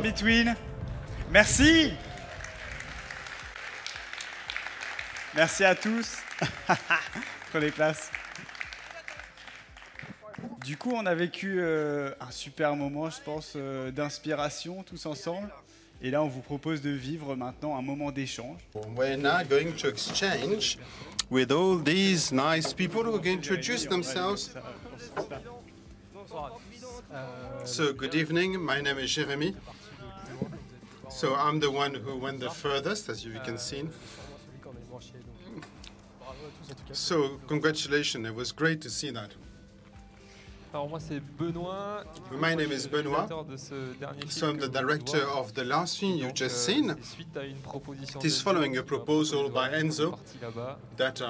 Between. Merci. Merci à tous. Prenez place. Du coup, on a vécu un super moment, je pense, d'inspiration tous ensemble. Et là, on vous propose de vivre maintenant un moment d'échange. We're now going to exchange with all these nice people who are going to introduce themselves. So, good evening. My name is Jérémy. So I'm the one who went the furthest, as you can see. So congratulations, it was great to see that. Alors moi c'est Benoît. My name is Benoît. So I'm the director of the last film you've just seen. It is following a proposal by Enzo that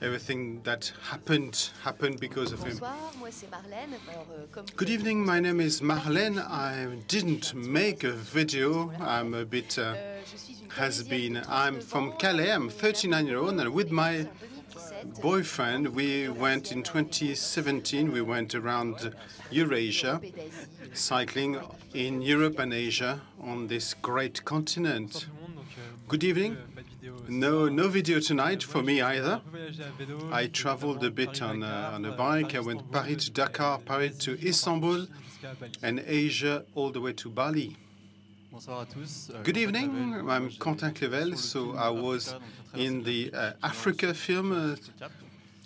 everything that happened because of him. Good evening, my name is Marlène. I didn't make a video. I'm a bit has-been. I'm from Calais. I'm 39-year-old, and with my boyfriend, we went in 2017. We went around Eurasia, cycling in Europe and Asia on this great continent. Good evening. No video tonight for me either. I traveled a bit on a bike. I went Paris to Dakar, Paris to Istanbul, and Asia all the way to Bali. Good evening, I'm Quentin Clevel, so I was in the Africa film,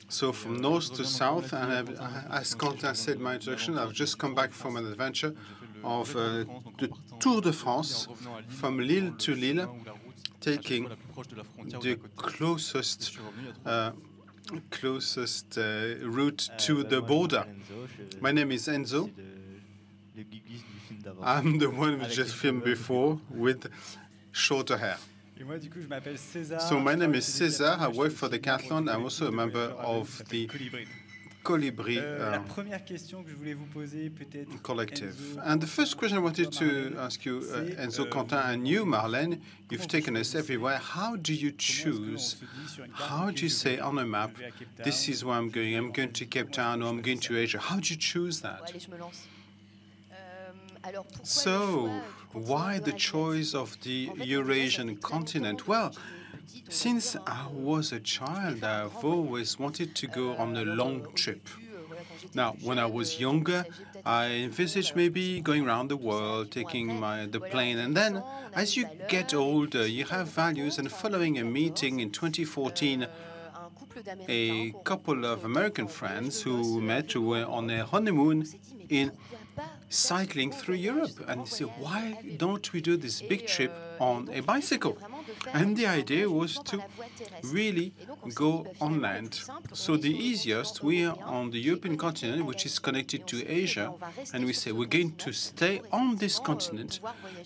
so from north to south, and as Quentin said in my introduction, I've just come back from an adventure of the Tour de France, from Lille to Lille, taking the closest route to the border. My name is Enzo. I'm the one who just filmed before with shorter hair. So my name is César. I work for Decathlon. I'm also a member of the Colibri collective. And the first question I wanted to ask you, Enzo, Quentin, and you, Marlène, you've taken us everywhere. How do you choose? How do you say on a map, this is where I'm going? I'm going to Cape Town or I'm going to Asia. How do you choose that? So, why the choice of the Eurasian continent? Well, since I was a child, I've always wanted to go on a long trip. Now, when I was younger, I envisaged maybe going around the world, taking the plane, and then as you get older, you have values, and following a meeting in 2014, a couple of American friends who met who were on a honeymoon in cycling through Europe, and they said, why don't we do this big trip on a bicycle? And the idea was to really go on land. So the easiest, we are on the European continent, which is connected to Asia, and we say we're going to stay on this continent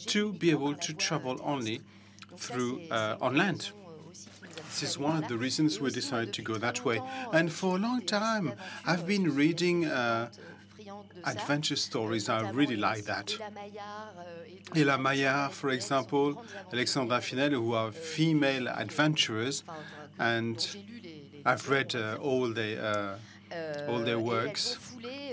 to be able to travel only through on land. This is one of the reasons we decided to go that way. And for a long time, I've been reading adventure stories. I really like that. Ella Maillard, for example, Alexandra Finel, who are female adventurers, and I've read all their works,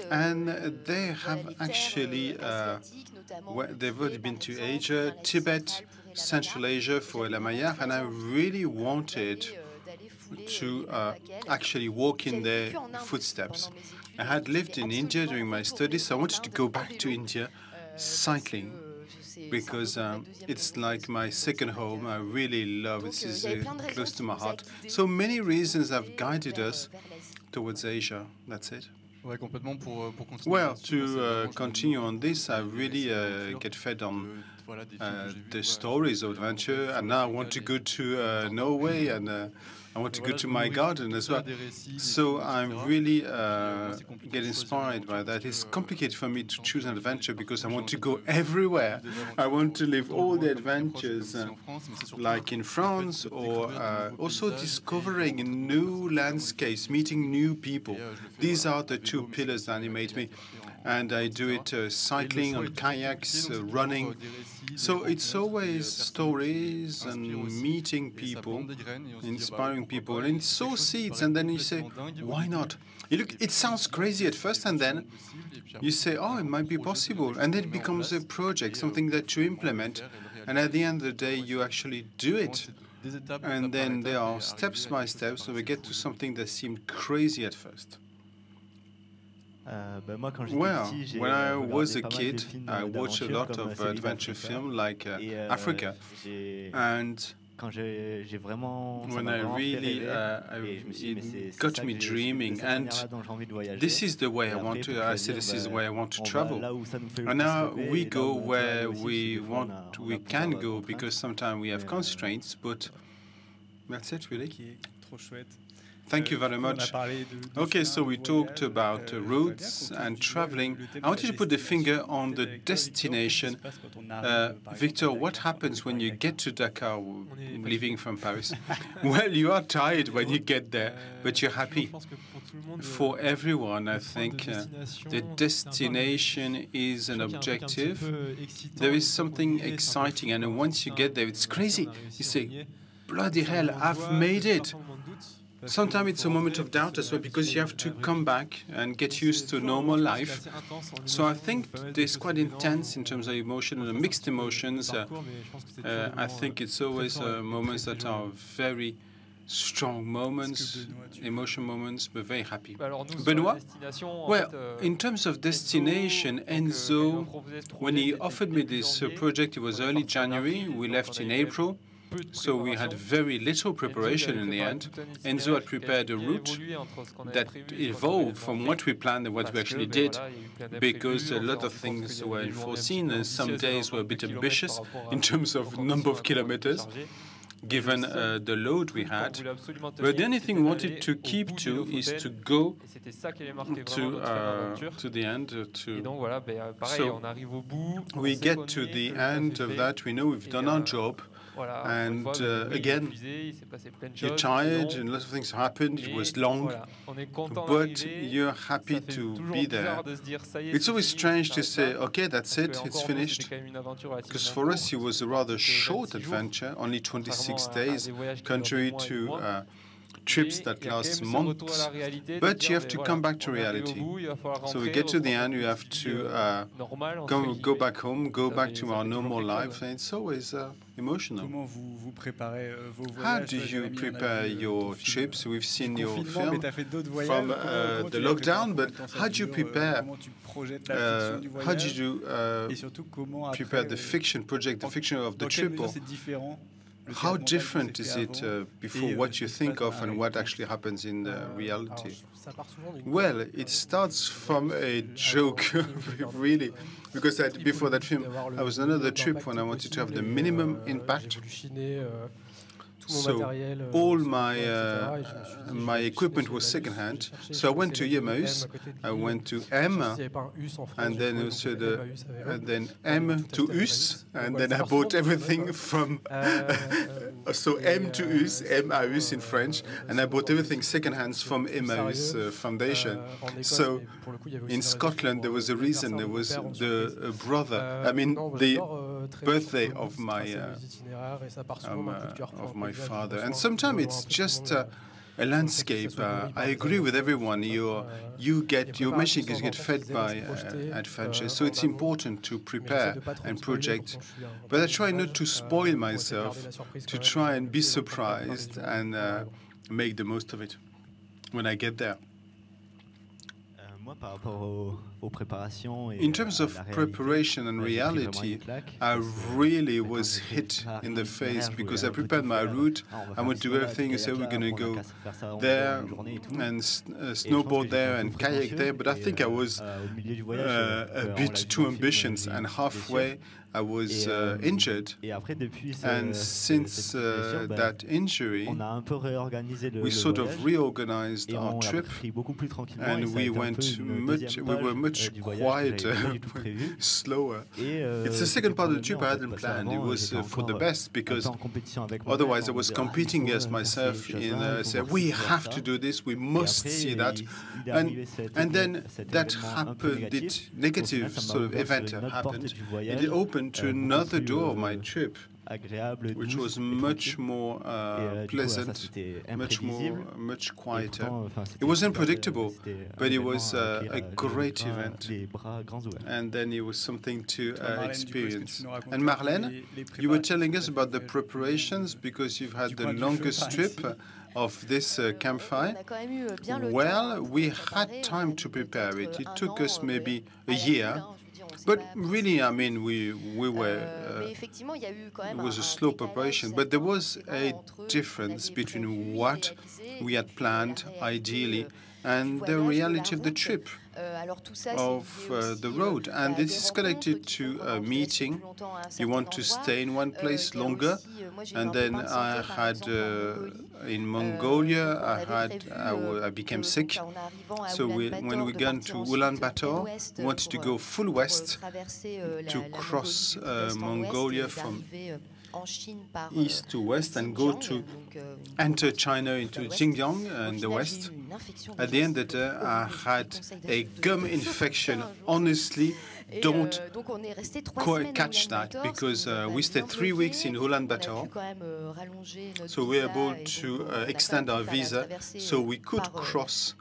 and they have actually they've already been to Asia, Tibet, Central Asia for Ella Maillard, and I really wanted to actually walk in their footsteps. I had lived in India during my studies, so I wanted to go back to India cycling because it's like my second home. I really love it. This is close to my heart. So many reasons have guided us towards Asia. That's it. Well, to continue on this, I really get fed on the stories of adventure, and now I want to go to Norway, and I want to go to my garden as well. So I'm really get inspired by that. It's complicated for me to choose an adventure because I want to go everywhere. I want to live all the adventures, like in France, or also discovering new landscapes, meeting new people. These are the two pillars that animate me. and I do it cycling, on kayaks, running. So it's always stories and meeting people, inspiring people, and it sows seeds, and then you say, why not? It sounds crazy at first, and then you say, oh, it might be possible, and then it becomes a project, something that you implement, and at the end of the day, you actually do it. And then there are steps by steps, so we get to something that seemed crazy at first. Well, when I was a kid, I watched a lot of adventure films like Africa, and when I really, it got me dreaming, and this is the way I want to, I say this is the way I want to travel. And now we go where we can go, because sometimes we have constraints, but that's it really. Thank you very much. Okay, so we talked about roads and traveling. I wanted to put the finger on the destination. Victor, what happens when you get to Dakar, leaving from Paris? Well, you are tired when you get there, but you're happy. For everyone, I think the destination is an objective. There is something exciting, and once you get there, it's crazy. You say, bloody hell, I've made it. Sometimes it's a moment of doubt as well, because you have to come back and get used to normal life. So I think it's quite intense in terms of emotion and mixed emotions. I think it's always moments that are very strong moments, emotion moments, but very happy. Benoit? Well, in terms of destination, Enzo, when he offered me this project, it was early January. We left in April. So we had very little preparation in the end. Enzo had prepared a route that evolved from what we planned and what we actually did, because a lot of things were unforeseen, and some days were a bit ambitious in terms of number of kilometers, given the load we had. But the only thing we wanted to keep to is to go to the end. So we get to the end of that, we know we've done our job. And again, you're tired and lots of things happened, it was long, but you're happy to be there. It's always strange to say, okay, that's it, it's finished, because for us it was a rather short adventure, only 26 days, contrary to trips that last months, but you have to come back to reality. So we get to the end, you have to go back home, go back to our normal life, and it's always emotional. How do you prepare your trips? We've seen your film from the lockdown, but how do you prepare? How do you prepare the fiction project, the fiction of the trip? How different is it before what you think of and what actually happens in reality? Well, it starts from a joke, really, because before that film, I was on another trip when I wanted to have the minimum impact. So all my equipment was secondhand. So I went to Emmaüs, I went to M, and then also then M to Us, and then I bought everything from so M to Us, Emmaüs in French, and I bought everything secondhand from Emmaüs Foundation. So in Scotland there was a reason. There was the the birthday of my father, and sometimes it's just a landscape. I agree with everyone. Your machines get fed by adventure, so it's important to prepare and project. But I try not to spoil myself, to try and be surprised and make the most of it when I get there. In terms of preparation and reality, I really was hit in the face because I prepared my route. I would do everything. I said we're going to go there and snowboard there and kayak there, but I think I was a bit too ambitious, and halfway I was injured, Et après, depuis and since cette blessure, that injury, on a un peu réorganisé le we sort of voyage reorganized et our on l'a trip, pris beaucoup plus tranquillement. and Et ça a we été un peu went une much, deuxième we were page much du voyage que quieter, j'avais pas du tout prévu. slower. Et It's the c'était second part pour of the le trip mieux, I en fait, hadn't parce planned. It qu'avant, was j'étais for the encore best un because peu en compétition avec moi-même, otherwise I en was mode, competing il faut against faire myself ces in choses-là, il faut say voir we ci, voir have ça. to do this, we Et must après, see that, il est arrivé and then cet that événement un peu happened. négatif. This Au final, negative ça m'a sort of ouvert sur event une autre porte happened, du and voyage, it opened to beaucoup another plus, door of my trip, agréable, which douce was et much tranquille. more Du coup, ça, pleasant, c'était much imprévisible. much Et quieter. pourtant, enfin, It c'était was super unpredictable, c'était un but it événement was à a accueillir great event. les bras grands ouverts. And then it was something to Toi, Marlène, du coup, est-ce que tu experience. nous racontes And un peu Marlène, les you were préparatifs telling que us t'as about fait the au voyage, preparations because you've had du the coin du feu longest par trip ici. of this campfire. Well, we had time to prepare it. It took us maybe a year. But really, I mean, we were, it was a slow preparation, but there was a difference between what we had planned, ideally, and the reality of the trip, of the road. And this is connected to a meeting. You want to stay in one place longer. And then I had, in Mongolia, I became sick. So when we got to Ulaanbaatar, we wanted to go full west to cross Mongolia from east to west and go to enter China into Xinjiang in the west. At the end of the day, I had a gum infection. Honestly, don't catch that because we stayed 3 weeks in Ulaanbaatar, so we were able to extend our visa so we could cross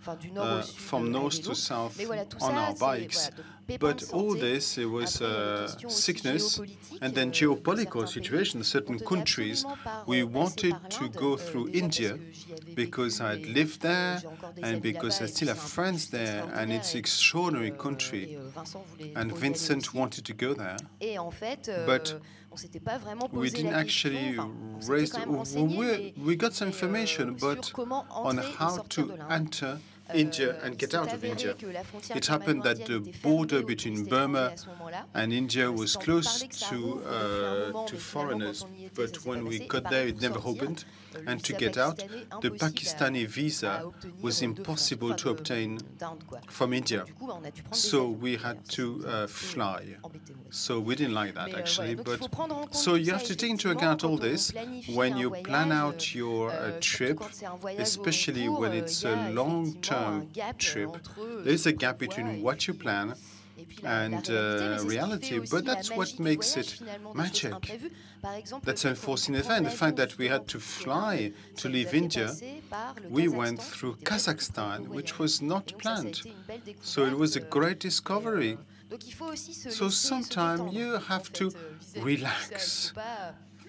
from north to south on our bikes. But all this, it was sickness and then geopolitical situation. Certain countries, we wanted to go through India because I'd lived there and because I still have friends there, and it's an extraordinary country. And Vincent wanted to go there, but we didn't actually raise. We got some information, but on how to enter India and get out of India. It happened that the border between Burma and India was closed to foreigners, but when we got there, it never opened. And to get out, the Pakistani visa was impossible to obtain from India. So we had to fly. So we didn't like that, actually. But so you have to take into account all this when you plan out your trip, especially when it's a long-term trip. There's a gap between what you plan and reality, but that's what makes it magic. That's an unforeseen event. The fact that we had to fly to leave India, we went through Kazakhstan, which was not planned. So it was a great discovery. So sometimes you have to relax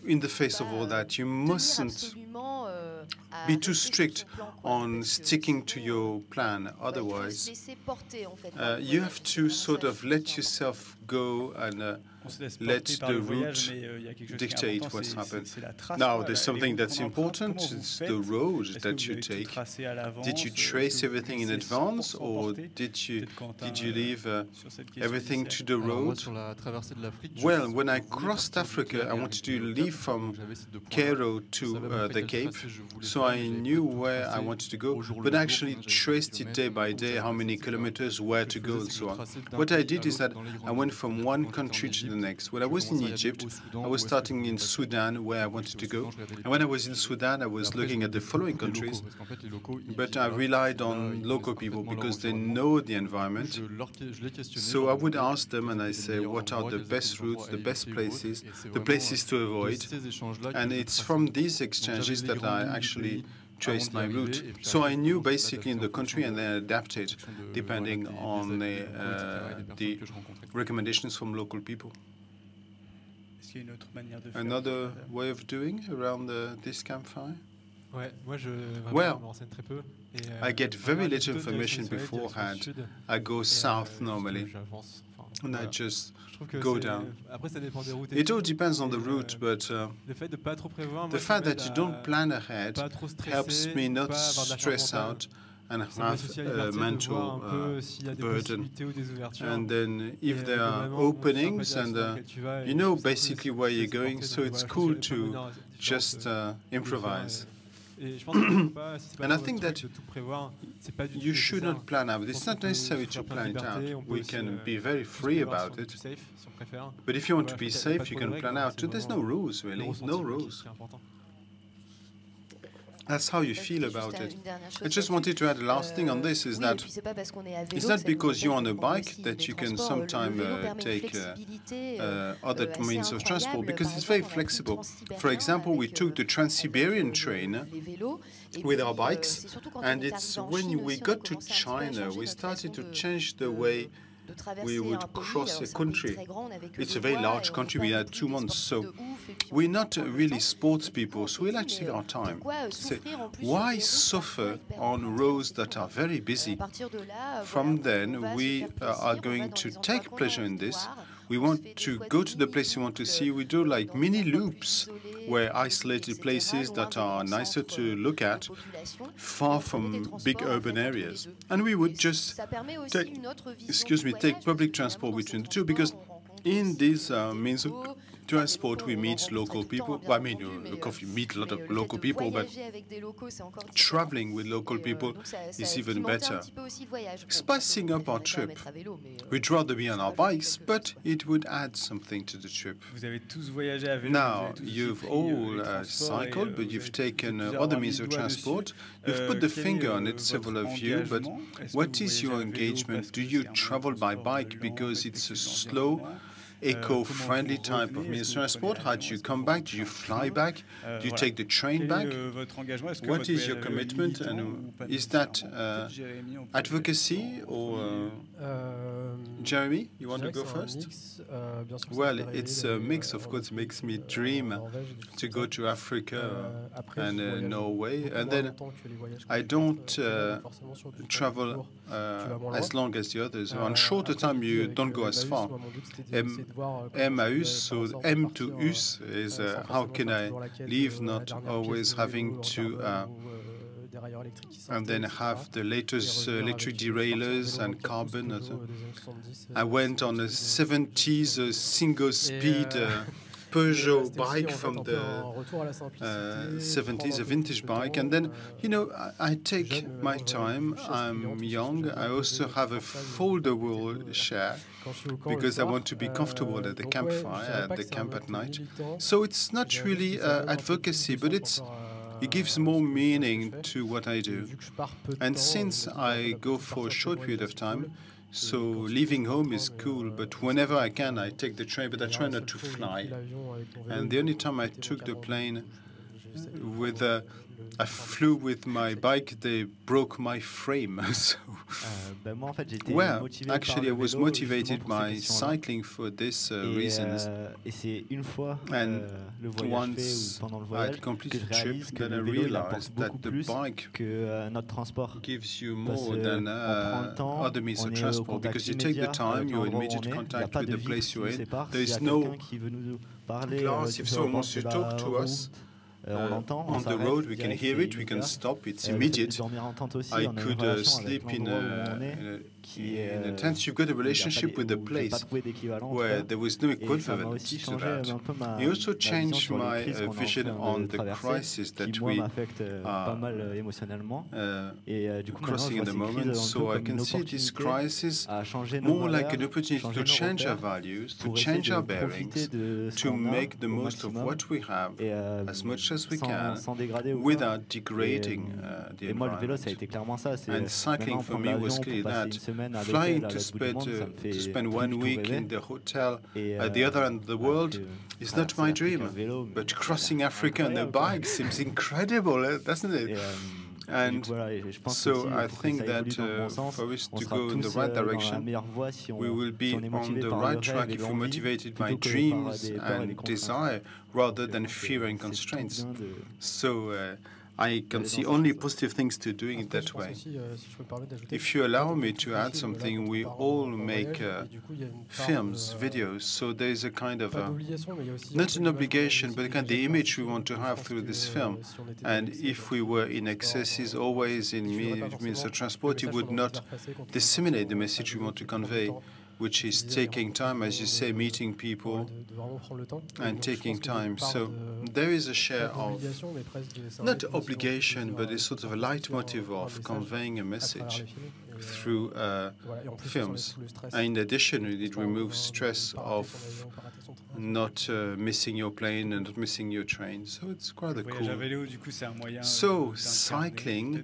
in the face of all that. You mustn't be too strict on sticking to your plan. Otherwise, you have to sort of let yourself go and let the route dictate what's happened. Now, there's something that's important. It's the road that you take. Did you trace everything in advance, or did you leave everything to the road? Well, when I crossed Africa, I wanted to leave from Cairo to the Cape, so I knew where I wanted to go, but I actually traced it day by day, how many kilometers, where to go, and so on. What I did is that I went from one country to the next. When I was in Egypt, I was starting in Sudan, where I wanted to go. And when I was in Sudan, I was looking at the following countries. But I relied on local people because they know the environment. So I would ask them and I say, what are the best routes, the best places, the places to avoid. And it's from these exchanges that I actually traced my route. So I knew basically in the country and then adapted depending on the recommendations from local people. Another way of doing around this campfire? Well, I get very little information beforehand. I go south normally, and I just go down. It all depends on the route, but the fact that you don't plan ahead helps me not stress out and Ça me have laisse aussi la a liberté de voir un mental peu s'il y a des burden. possibilités ou des ouvertures. And then if Et, there are globalement, on sait un peu openings la direction and dans laquelle tu vas, et you je know trouve ça cool basically aussi where de you're se porter. going, Donc so voilà, it's je pense cool qu'il y a plein de to manières différentes just de le faire, improvise. Et je pense qu'il faut pas, si c'est pas And I trop think votre truc that de tout prévoir, c'est pas du tout You should nécessaire. not plan out. Je It's pense not qu'on peut necessary se to faire plein de plan it liberté, on out. peut We aussi, can be very plus free prévoir about si on est it. plus safe, si on préfère. But if you want Voilà, to be je pense qu'il y a safe, pas you trop de can règles, plan hein, out. c'est There's no vraiment rules, le really. ressenti No qui rules. est important. That's how you feel about it. I just wanted to add a last thing on this is that it's not because you're on a bike that you can sometimes take other means of transport, because it's very flexible. For example, we took the Trans-Siberian train with our bikes, and it's when we got to China, we started to change the way we would cross a country. It's a very large country, we had 2 months, so we're not really sports people, so we'll actually take our time. So why suffer on roads that are very busy? From then, we are going to take pleasure in this. We want to go to the place we want to see. We do like mini loops, where isolated places that are nicer to look at, far from big urban areas. And we would just take public transport between the two, because in these means of transport we meet local people. Well, I mean, you meet a lot of local people, but traveling with local people is even better. Spicing up our trip. We'd rather be on our bikes, but it would add something to the trip. Vous avez tous voyagé à vélo. Now, you've all cycled, but you've taken other means of transport. You've put the finger on it, several of you, but what is your engagement? Do you travel by bike because it's a slow, eco-friendly type of means of transport? How do you come back? Do you fly back? Do you take the train back? What is your commitment, and is that advocacy or Jeremy, you want to go first? Well, it's a mix, of course. It makes me dream to go to Africa and Norway, and then I don't travel as long as the others. On shorter time, you don't go as far. Emmaus, so M to US is how can I live not always having to and then have the latest electric derailleurs and carbon. I went on a 70s single-speed Peugeot bike from the 70s, a vintage bike, and then, you know, I take my time. I'm young. I also have a foldable chair because I want to be comfortable at the campfire, at the camp at night. So it's not really advocacy, but it gives more meaning to what I do. And since I go for a short period of time, so leaving home is cool, but whenever I can, I take the train, but I try not to fly. And the only time I took the plane with I flew with my bike, they broke my frame. So, well, actually, I was motivated by cycling for this reasons. And once I completed the trip, then I realized that the bike gives you more than other means of transport, because you take the time, you're in immediate contact with the place you're in. There is no glass. If someone wants to talk to us, on the road, we can hear it, we can stop, it's immediate. I could sleep in a tent. You've got a relationship with the place where there was no equivalent to that. It also changed my vision on the crisis that we are crossing at the moment. So I can see this crisis more like an opportunity to change our values, to change our bearings, to make the most of what we have as much as we can without degrading the environment. And cycling for me was clearly that. Flying to spend 1 week in the hotel at the other end of the world is not my dream. But crossing Africa on a bike seems incredible, doesn't it? And so I think that for us to go in the right direction, we will be on the right track if we're motivated by dreams and desire rather than fear and constraints. So I can see only positive things to doing it that way. If you allow me to add something, we all make films, videos, so there is a kind of not an obligation, but kind of the image we want to have through this film. And if we were in excesses, always in means of transport, it would not disseminate the message we want to convey, which is taking time, as you say, meeting people and taking time. So there is a share of, not obligation, but a sort of a leitmotif of conveying a message through films. And in addition, it removes stress of not missing your plane and not missing your train. So it's quite cool. So cycling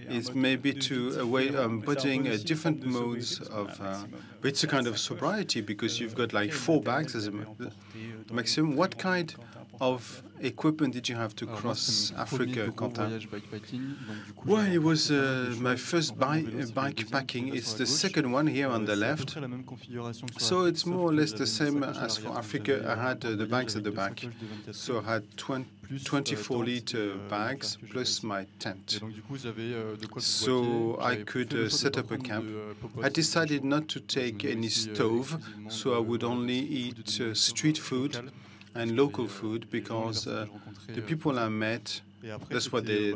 is maybe to a way of putting different modes of, but it's a kind of sobriety because you've got like 4 bags as a maximum. What kind of equipment did you have to cross Africa, Quentin? Well, it was my first bike packing. It's the second one here on the left. So it's more or less the same as for Africa. I had the bags at the back. So I had 24-liter bags plus my tent. So I could set up a camp. I decided not to take any stove, so I would only eat street food and local food because the people I met, that's what they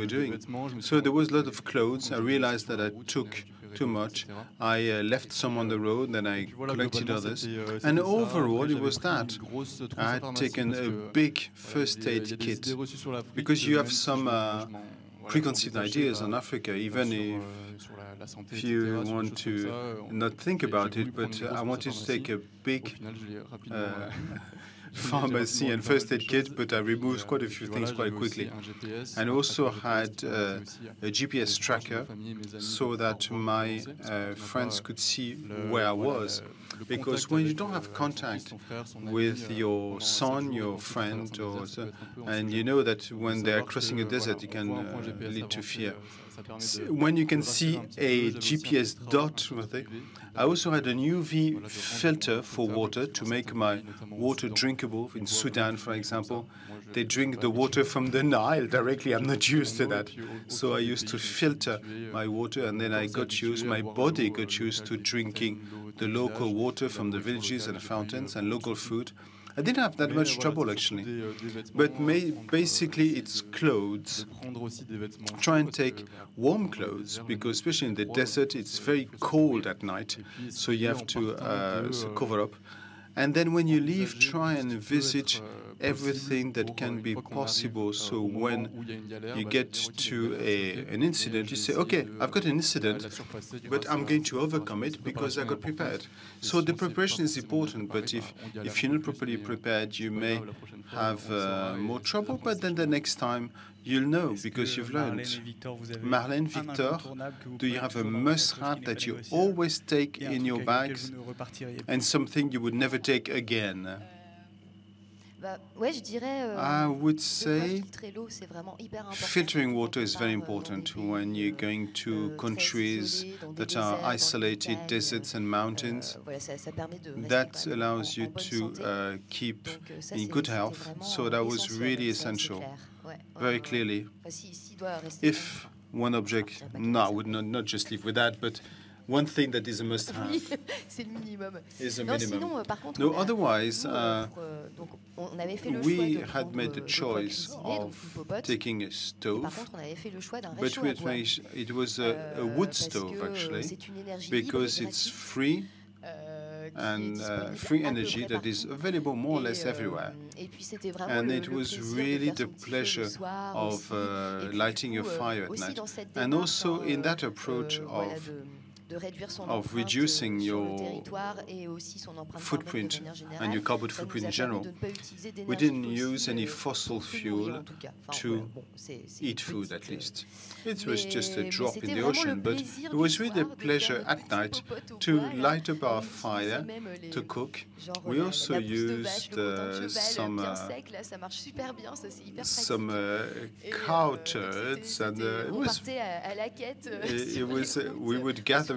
were doing. So there was a lot of clothes. I realized that I took too much. I left some on the road, then I collected others. And overall, it was that. I had taken a big first aid kit because you have some preconceived ideas on Africa, even if you want to not think about it, but I wanted to take a big pharmacy and first aid kit, but I removed quite a few things quite quickly. And also had a GPS tracker so that my friends could see where I was. Because when you don't have contact with your son, your friend, and you know that when they're crossing a desert, it can lead to fear. When you can see a GPS dot with it, I also had an UV filter for water to make my water drinkable. In Sudan, for example, they drink the water from the Nile directly. I'm not used to that. So I used to filter my water, and then my body got used to drinking the local water from the villages and the fountains and local food. I didn't have that much trouble, actually. But basically, it's clothes. Try and take warm clothes, because especially in the desert, it's very cold at night. So you have to cover up. And then when you leave, try and visit everything that can be possible. So when you get to an incident, you say, okay, I've got an incident, but I'm going to overcome it because I got prepared. So the preparation is important, but if you're not properly prepared, you may have more trouble, but then the next time you'll know because you've learned. Marlène, Victor, do you have a must-have that you always take in your bags and something you would never take again? I would say filtering water is very important when you're going to countries that are isolated, deserts and mountains. That allows you to keep in good health. So that was really essential, very clearly. If one object, no, I would not just live with that, but one thing that is a must-have is a minimum. No, otherwise, we had made the choice of taking a stove, but it was a wood stove, actually, because it's free and free energy that is available more or less everywhere. And it was really the pleasure of lighting your fire at night. And also in that approach of reducing your footprint and your carbon footprint in general. We didn't use any fossil fuel to eat food, at least. It was just a drop in the ocean, but it was really a pleasure at night to light up our fire, to cook. We also used some cow turds, and we would gather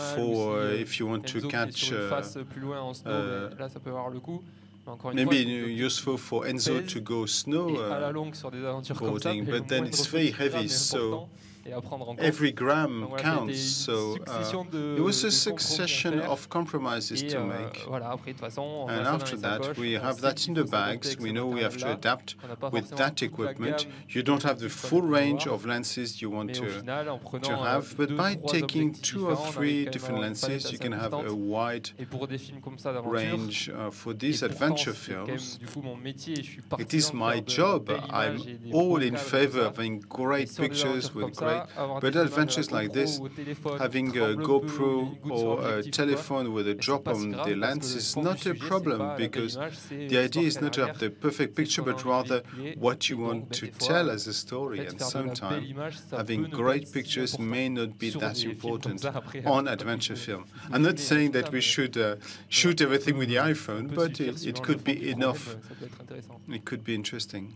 mal. for ou si, if you want to Enzo qui est catch, sur une face plus loin en snow, là ça peut avoir le coup. Mais encore une maybe fois, il faut que useful for Enzo pèse to go snow et à la longue sur des aventures comme ça, boarding, mais le but then moindre it's petit very gramme heavy, est so important. et à prendre en compte. every gram Donc voilà, counts. c'était une So succession it was a de succession compromis à faire. of compromises Et to make. voilà, après de toute façon, on And a ça dans after les that, sacoches, we on have sait that qu'il in faut the s'adapter bags. avec We ce know we have to matériel-là, adapt qu'on n'a pas with forcément that toute la equipment. gamme You don't have the d'objectifs full qu'on peut range avoir. of lenses you want Mais au final, en to prenant have, but deux, by trois taking objectifs 2 or différents, on 3 arrive quand même à different avoir une palette lenses, you assez can have a importante. wide Et pour des films comme ça d'aventure, range for et these pourtant adventure c'est quand même films. du coup mon métier, et je suis It partisan is de my faire de job. belles I'm images et des all beaux in cadres favor comme of ça. having Et great sur des pictures aventures with comme great. ça, avoir But des images à la adventures like GoPro this, ou au téléphone, having qui a tremblent un peu, GoPro une goutte sur or a l'objectif ou quoi, telephone with a et c'est drop pas si on grave the parce que lens le is fond du not a sujet, c'est problem pas la belle because image, c'est the l'histoire idea is qu'il y a not to have derrière. the perfect C'est ce picture, qu'on a but envie de rather véhiculer. what you Et donc, want ben, to des fois, tell as a en story. fait, And faire de la belle sometimes image, ça peut having ne pas great être si pictures important may not be sur that des films comme important ça, après, on pas adventure du tout film. filmer I'm not tout saying ça, that we mais should voilà, shoot ça everything peut- with the ça iPhone, peut but suffire it suivant le could fond be du enough. problème, ça peut être intéressant. It could be interesting.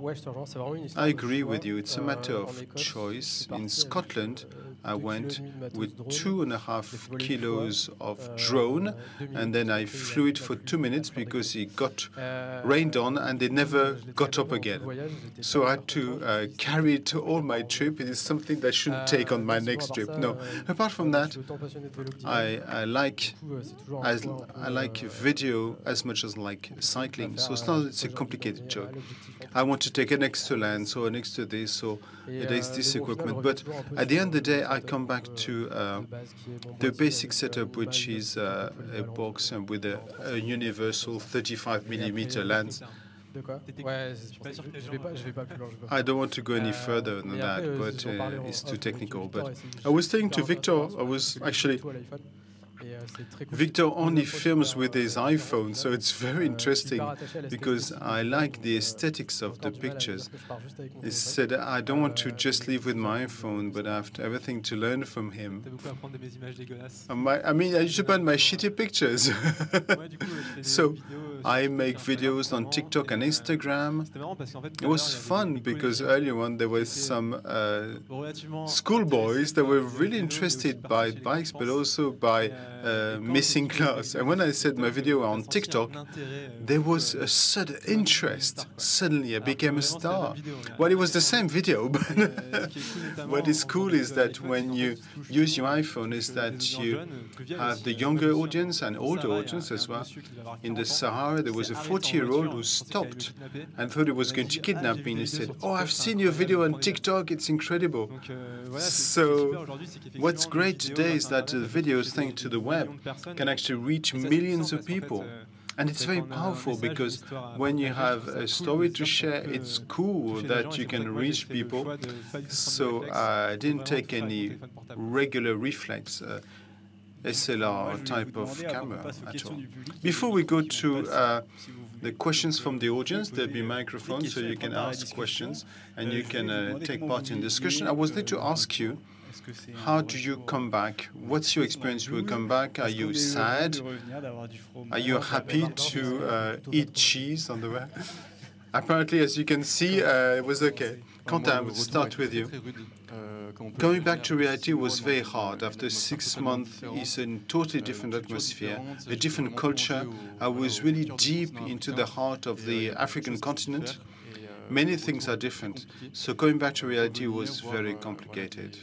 Ouais, je te rejoins, c'est vraiment une histoire I de agree choix. with you. It's a matter En of Écosse, je choice. suis In parti avec, Scotland, I 2,5 went kilos de matos with drone. 2.5 J'ai volé une kilos fois, of drone, 2 minutes, and then I après, il a- flew it il a for plu, 2 il a minutes fleur because d'école. it got Euh, rained on and they never je l'ai got traîné up dans tout le again. voyage, j'étais So pas I had to hyper content. carry it all my trip. It is something that I shouldn't take on my sinon, next à part trip. ça, No. Apart from je that, suis autant passionné de vélo que d'hiver. I like Du coup, c'est toujours un as choix un I peu, like video as much as like cycling. So it's not it's a complicated job. I want to take an extra lens or an extra this or there's this equipment. But at the end of the day, I come back to the basic setup, which is a box and with a universal 35mm lens. De quoi? Ouais, c'est pour ça que je vais pas plus loin. I don't want to go any further than mais that, après, but j'en parlais en it's off too avec technical. Victor, But et c'est I was saying to super Victor, intéressant I was parce que je actually. fais tout à l'iPhone. Et, c'est très cool. Victor C'est only une approche films super, with his différente, iPhone, au so final. it's very Je suis interesting hyper attaché à l'esthétique because du I vidéo, like donc, the aesthetics j'ai of the encore du mal à pictures. dire que je pars juste avec mon He téléphone. said, I don't want to just live with my iPhone, but I have everything to learn from him. T'as beaucoup à prendre de mes images dégueulasses. I mean, I just about my shitty pictures. Ouais, du coup, je fais des So, vidéos, I sur make TikTok, videos on Instagram, TikTok and et, Instagram. C'était marrant parce qu'en fait, It was fun because earlier on there was some schoolboys that were really interested by bikes, but also by missing class. And when I said my video on TikTok, there was a sudden interest. Suddenly I became a star. Well, it was the same video, but what is cool is that when you use your iPhone is that you have the younger audience and older audience as well. In the Sahara, there was a 40-year-old who stopped and thought he was going to kidnap me. And he said, "Oh, I've seen your video on TikTok. It's incredible." So what's great today is that the videos, thanks to the web, can actually reach millions of people. And it's very powerful because when you have a story to share, it's cool that you can reach people. So I didn't take any regular reflex SLR type of camera at all. Before we go to the questions from the audience, there'll be microphones so you can ask questions and you can take part in discussion. I was there to ask you, how do you come back? What's your experience when you come back? Are you sad? Are you happy to eat cheese on the way? Apparently, as you can see, it was okay. Quentin, we'll start with you. Coming back to reality was very hard. After 6 months, it's a totally different atmosphere, a different culture. I was really deep into the heart of the African continent. Many things are different. So coming back to reality was very complicated.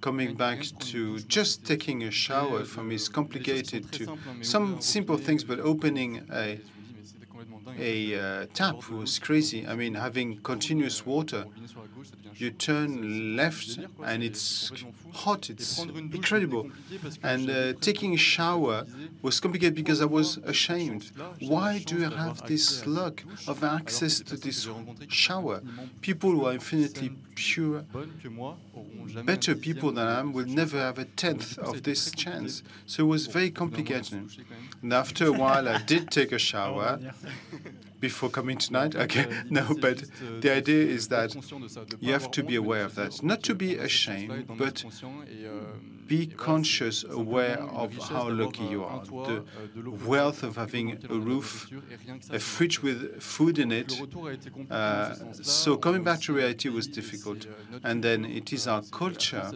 Coming back to just taking a shower for me is complicated to some simple things, but opening a tap was crazy. I mean, having continuous water, you turn left and it's hot, it's incredible. And taking a shower was complicated because I was ashamed. Why do I have this luck of access to this shower? People who are infinitely pure, better people than I am will never have a tenth of this chance. So it was very complicated. And after a while, I did take a shower before coming tonight. Okay, no, but the idea is that you have to be aware of that. Not to be ashamed, but be conscious, aware of how lucky you are. The wealth of having a roof, a fridge with food in it. So coming back to reality was difficult. And then it is our culture.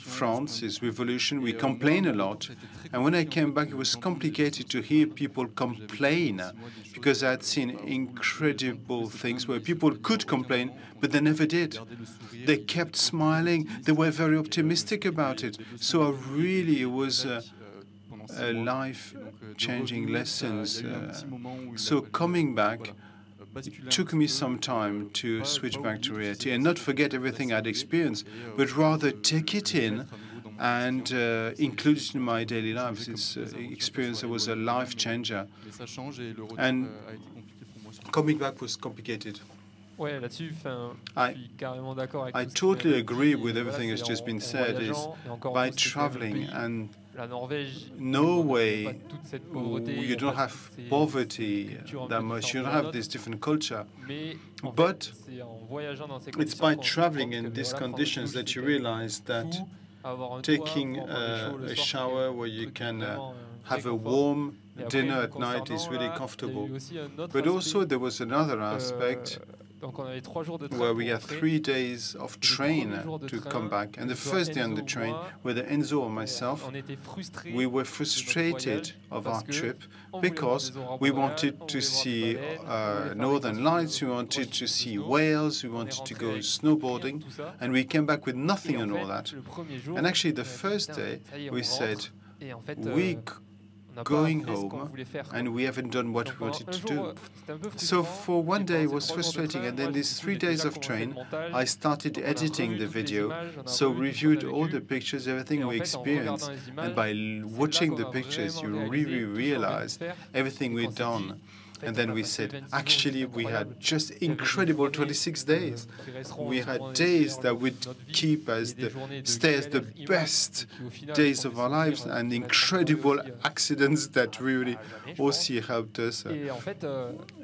France is revolution. We complain a lot. And when I came back, it was complicated to hear people complain, because I had seen incredible things where people could complain, but they never did. They kept smiling. They were very optimistic about it. So really, it was a life-changing lessons. So coming back took me some time to switch back to reality and not forget everything I'd experienced, but rather take it in and include it in my daily life. It's experience that was a life changer. And coming back was complicated. Ouais, là-dessus, I- je suis carrément d'accord avec I tout ce qui totally vient d'être dit. agree with Et everything voilà, that's c'est just been en said, is voyageant, et encore by plus, c'est que le traveling pays, and la Norvège, no on n'a way pas toute cette pauvreté, you il y a don't pas have toutes ces poverty cultures un that peu much. You différentes don't de la have nôtre, this different culture. mais en But fait, c'est en voyageant dans ces It's conditions by qu'on se traveling rend in compte que, these voilà, prendre une conditions douche, that c'est you quand même realize that fou. Avoir un toit, taking prendre des chaud le a soir, shower c'est where you un truc can vraiment, have très a confort. warm Et après, dinner at night is concernant really là, il y a comfortable. eu aussi un autre But also aspect, there was another aspect donc on avait 3 jours de train where pour we had rentrer. 3 days of train jour de to train, come back. And que the ce soit first day on the Enzo ou train, moi, whether Enzo or myself, on était frustrés we were de notre frustrated voyage of parce our que trip on voulait voir because des aurores we boréales, wanted on to voulait voir des see baleines, on voulait faire des northern courses lights, we de wanted to grosses see snow. whales, we On est wanted to rentré go avec rien snowboarding, de tout ça. and we came back with Et nothing en and all fait, that. le premier jour, And actually, the on a dit, first putain, day, ça y est, we on said, rentre. Et en fait, we on n'a pas going fait ce qu'on home, voulait faire, quoi. and we haven't done what Donc we pendant wanted un to jour, do. c'était un peu So frustrant. for one Et day it pendant was ces 3 jours de frustrating, train, and then moi, these du coup, 3 j'ai days déjà of commencé le train, montage. I started Donc on a editing revu the toutes les video, images, on a so revu tout ce reviewed qu'on a all vécu. the pictures, Et everything en we fait, en regardant experienced, les images, and by c'est là watching qu'on the a pictures, vraiment you réalisé really tout ce qu'on vient de realize faire. everything Et we'd qu'on s'est dit, done. en fait, And on then a we passé said, 26 jours actually, juste we had incroyables. just Il y avait des incredible journées, 26 days. qui resteront We sûrement had dans les days meilleures that journées would de notre vie, keep et as des the journées de stay as the galères immenses, best et qui, au final, days sont of des our souvenirs, lives, and qui restent gravés incredible aussi, accidents that really à jamais, je pense. also helped us Et en fait,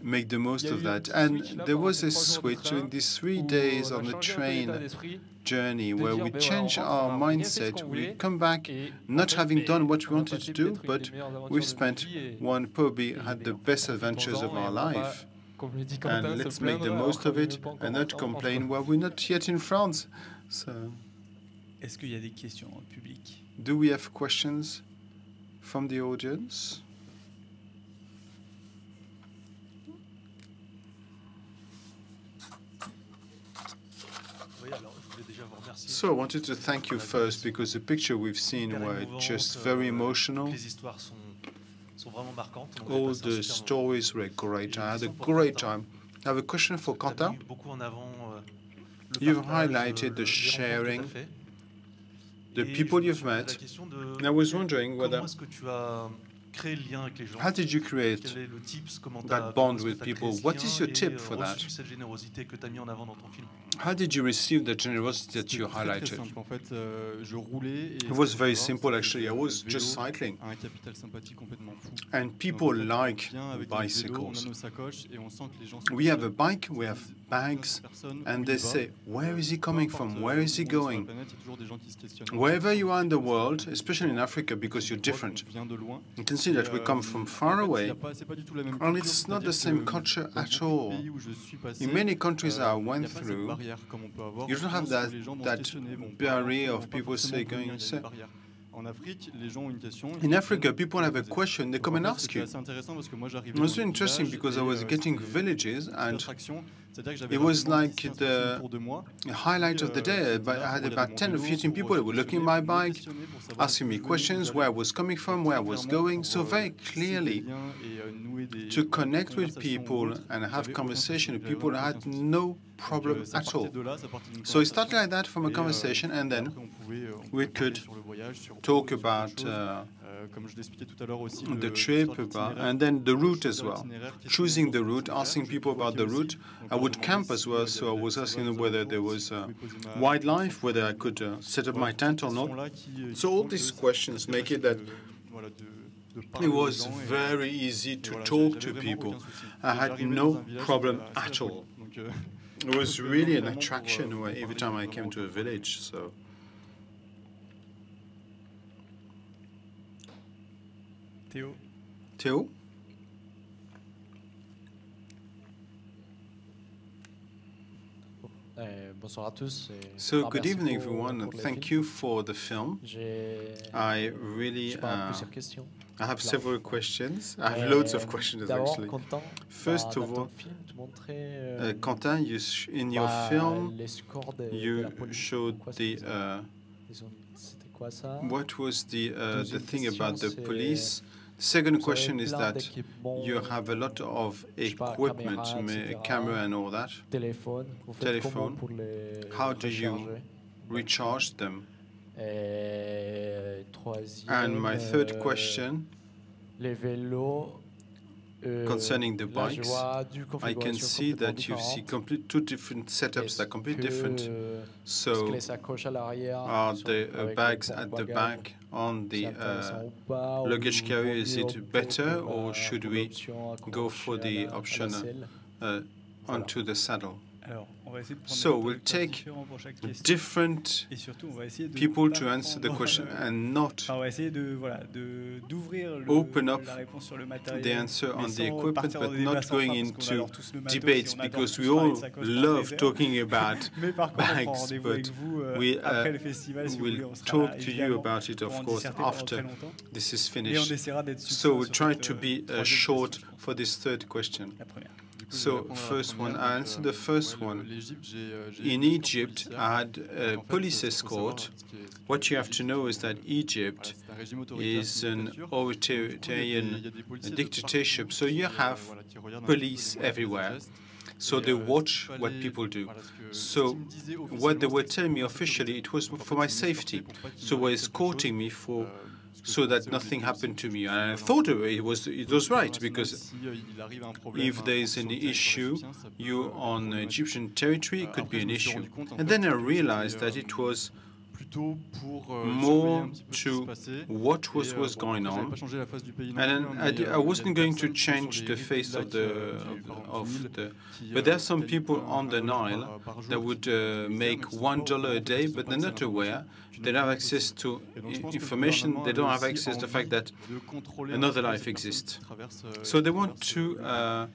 make the most il y a of eu un that. petit And switch là there pendant was ces a 3 jours de switch train during these 3 où days on a on the changé un peu train l'état d'esprit, journey de where dire, we ben voilà, change on our a bien fait ce mindset. qu'on We voulait, come back et en not fait, having done what we on a wanted passé to do, peut-être une but des meilleures aventures we de notre spent vie, et one probably et had ben, the on best profitons-en, adventures of et our on va pas, life. comme le dit And Quentin, se let's make the plaindre most alors of qu'on n'est it pas encore and en not France, complain quoi. while we're not yet in France. So, Est-ce qu'il y a des questions dans le public? do we have questions from the audience? So I wanted to thank you first because the picture we've seen were just very emotional. Les histoires sont vraiment marquantes. On a All passé un the super moment. stories were great. I had a great time. I have a question for Tu as Quentin. mis beaucoup en avant le You've partage, highlighted the les rencontres que sharing, t'as fait. the Et people je me you've posais la met. question And I was wondering whether, comment est-ce que tu as créé le lien avec les gens? how did you create Quel est le tips? Comment that comment bond est-ce que with t'as créé people? ce What lien is your et, tip for that? reçu cette générosité que tu as mis en avant dans ton film? How did you receive the generosity that you C'était très, highlighted? simple. En fait, je roulais et It was ce very que je simple vois, actually. I c'est que was le just vélo cycling. a un capital sympathie complètement fou. And Donc, people en fait, like on vient avec notre vélo, on a bicycles. nos sacoches et on sent que les gens sont We have a fiers. bike, we have bags, Personne and où they il va. say, where is he Peu coming importe, from? Where is he où on est sur la going? planète, il y a toujours des gens qui se questionnent. Wherever you are in the world, especially in Africa, because you're On voit different, qu'on vient de loin. you can see that we come from far away, C'est pas du tout la même and culture, it's not the c'est-à-dire same que culture dans at beaucoup de all. pays où je suis passé, In many countries I il y a went pas cette through, barrière comme on peut avoir you en don't have France, that, où les gens vont se that questionner, vont pas barrier vont of pas people forcément say, venir, going, il y a des say. barrières. En Afrique, les gens ont une question. In Africa, people have a question, they come and ask C'était you. assez intéressant parce que moi j'arrivais It was dans very des interesting villages because I et, was getting c'était villages une and attraction. C'est-à-dire que j'avais it was rapidement like 10-15 the personnes autour de moi. highlight of the day. But I had about 10 or 15 people who were looking at my bike, asking me questions, where I was coming from, where I was going. So very clearly, to connect with people and have conversation with people, I had no problem at all. So it started like that from a conversation, and then we could talk about the trip, and then the route as well. Choosing the route, asking people about the route. I would camp as well, so I was asking them whether there was wildlife, whether I could set up my tent or not. So all these questions make it that it was very easy to talk to people. I had no problem at all. It was really an attraction every time I came to a village. So. Théo. Théo? Bonsoir à tous. So, good evening, everyone, and thank you for the film. I really I have several questions. I have loads of questions, actually. First of all, Quentin, in your film, you showed what was the thing about the police. Second question is that you have a lot of equipment, camera and all that, telephone. How do you recharge them? And my third question, concerning the bikes, I can see that you see two different setups that are completely different. So, are the bags at the back on the luggage carrier, is it better, or should we go for the option onto the saddle? So we'll take different people to answer the question and not open up the answer on the equipment, but not going into debates, because we all love talking about bags, but we will talk to you about it, of course, after this is finished. So we'll try to be short for this third question. So, first one, I answered the first one. In Egypt, I had a police escort. What you have to know is that Egypt is an authoritarian dictatorship, so you have police everywhere. So they watch what people do. So what they were telling me officially, it was for my safety. So they were escorting me so that nothing happened to me. And I thought it was right, because if there is an issue, you on Egyptian territory, it could be an issue. And then I realized that it was more to what was going on, and I wasn't going to change the face of the. But there are some people on the Nile that would make $1 a day, but they're not aware. They don't have access to information. They don't have access to the fact that another life exists. So they want to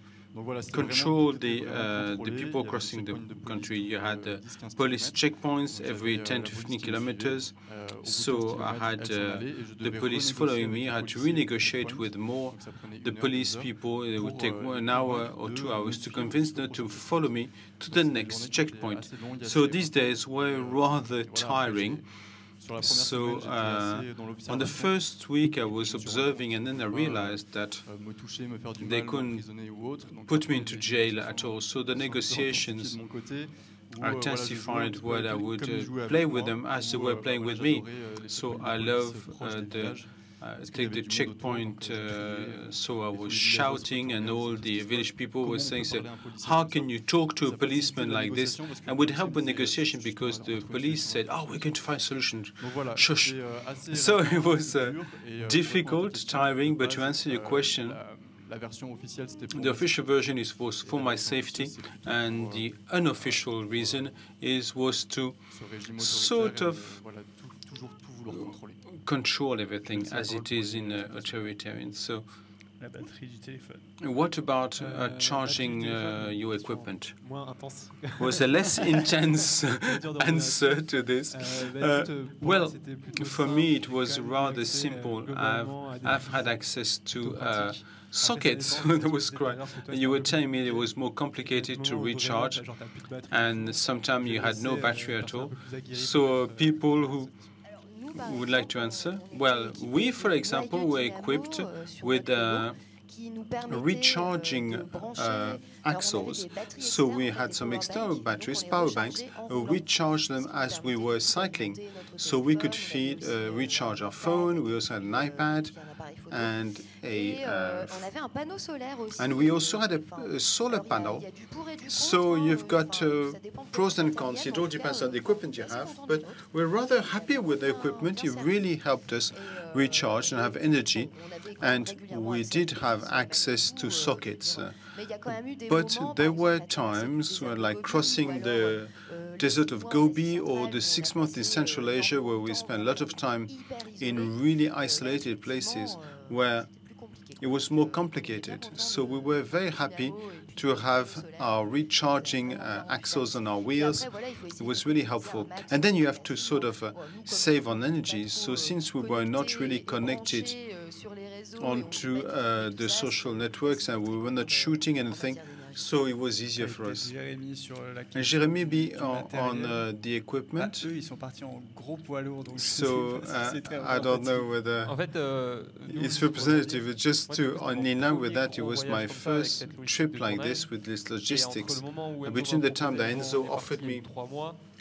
control the people crossing the country. You had police checkpoints every 10 to 15 kilometers. So I had the police following me. I had to renegotiate with the police people. It would take 1 hour or 2 hours to convince them to follow me to the next checkpoint. So these days were rather tiring. So on the first week I was observing, and then I realized that they couldn't put me into jail at all. So the negotiations are intensified where I would play with them as they were playing with me. So I love take the checkpoint, so I was shouting, and all the village people were saying, how can you talk to a policeman like this? And would help with negotiation, because the police said, oh, we're going to find solutions. Shush. So it was difficult, tiring, but to answer your question, the official version was for my safety, and the unofficial reason was to sort of control everything as it is in authoritarian. So, what about charging your equipment? Was a less intense answer to this. Well, for me it was rather simple. I've had access to sockets. That was great. You were telling me it was more complicated to recharge, and sometimes you had no battery at all. So people who would like to answer? Well, we, for example, were equipped with recharging axles. So we had some external batteries, power banks. We charged them as we were cycling. So we could recharge our phone. We also had an iPad and we also had a solar panel. So you've got pros and cons. It all depends on the equipment you have, but we're rather happy with the equipment. It really helped us recharge and have energy, and we did have access to sockets. But there were times where, like crossing the desert of Gobi or the 6 months in Central Asia, where we spent a lot of time in really isolated places where it was more complicated. So we were very happy to have our recharging axles on our wheels. It was really helpful. And then you have to sort of save on energy. So since we were not really connected onto the social networks and we were not shooting anything, so it was easier for us. And Jérémy be on the equipment. So I don't know whether it's representative. Just to, in line with that, it was my first trip like this with this logistics. And between the time that Enzo offered me,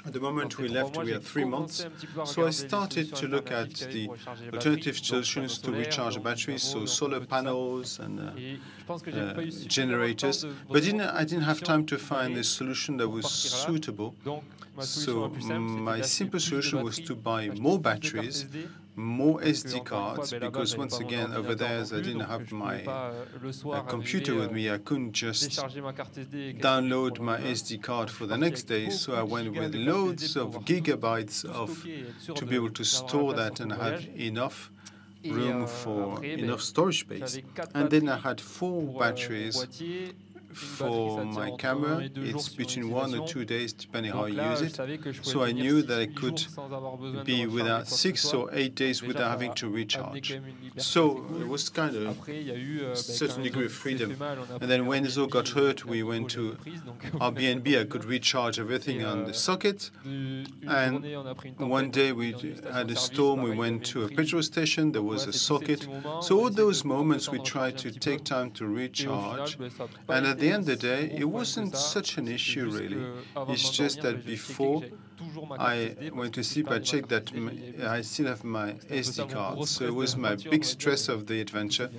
at the moment we left, we had 3 months. So I started to look at the alternative solutions to recharge batteries, so solar panels and generators. But I didn't have time to find a solution that was suitable. So my simple solution was to buy more batteries, more SD cards, because once again, over there, as I didn't have my computer with me, I couldn't just download my SD card for the next day. So I went with loads of gigabytes to be able to store that and have enough room for enough storage space. And then I had 4 batteries for my camera. It's between 1 or 2 days, depending how you use it. So I knew that I could be without 6 or 8 days without having to recharge. So it was kind of a certain degree of freedom. And then when Enzo got hurt, we went to Airbnb. I could recharge everything on the socket. And one day we had a storm. We went to a petrol station. There was a socket. So all those moments we tried to take time to recharge. And at the end of the day, it wasn't such an issue, really. It's just that before I went to sleep, I checked that I still have my SD card. So it was my big stress of the adventure,